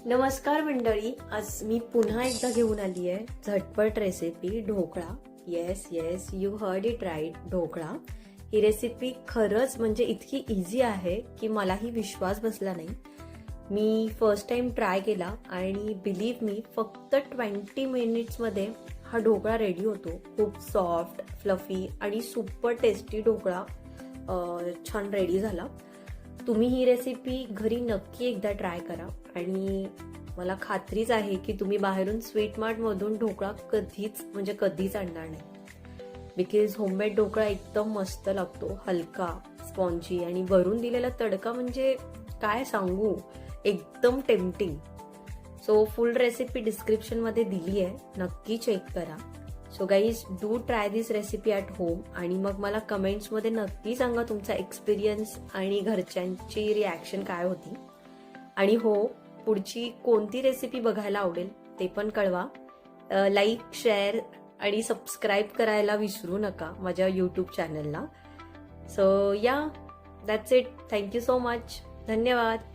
नमस्कार मंडळी, आज मी पुन्हा एकदा घेऊन आली आहे झटपट recipe dhokla. Yes yes, you heard it right, dhokla. ही रेसिपी खरंच म्हणजे इतकी इझी आहे की मलाही विश्वास बसला नाही. मी फर्स्ट टाइम ट्राय केला आणि बिलीव्ह मी, फक्त 20 मिनिट्समध्ये हा ढोकळा रेडी होतो. खूप सॉफ्ट, फ्लफी आणि सुपर टेस्टी ढोकळा छान रेडी झाला. तुम्ही ही रेसिपी घरी नक्की एकदा ट्राय करा आणि मला खात्रीच आहे की तुम्ही बाहेरून स्वीट मार्टमधून ढोकळा कधीच आणणार नाही. बिकॉज होममेड ढोकळा एकदम मस्त लागतो, हलका, स्पॉन्जी आणि वरून दिलेला तडका म्हणजे काय सांगू, एकदम टेम्पटिंग. सो फुल रेसिपी डिस्क्रिप्शनमध्ये दिली आहे, नक्की चेक करा. So guys, do try this recipe at home आणि मग मला कमेंट्समध्ये नक्की सांगा तुमचा एक्सपिरियन्स आणि घरच्यांची रिॲक्शन काय होती. आणि हो, पुढची कोणती रेसिपी बघायला आवडेल ते पण कळवा. लाईक, शेअर आणि सबस्क्राईब करायला विसरू नका माझ्या यूट्यूब चॅनलला. सो या, that's it. Thank you so much. धन्यवाद.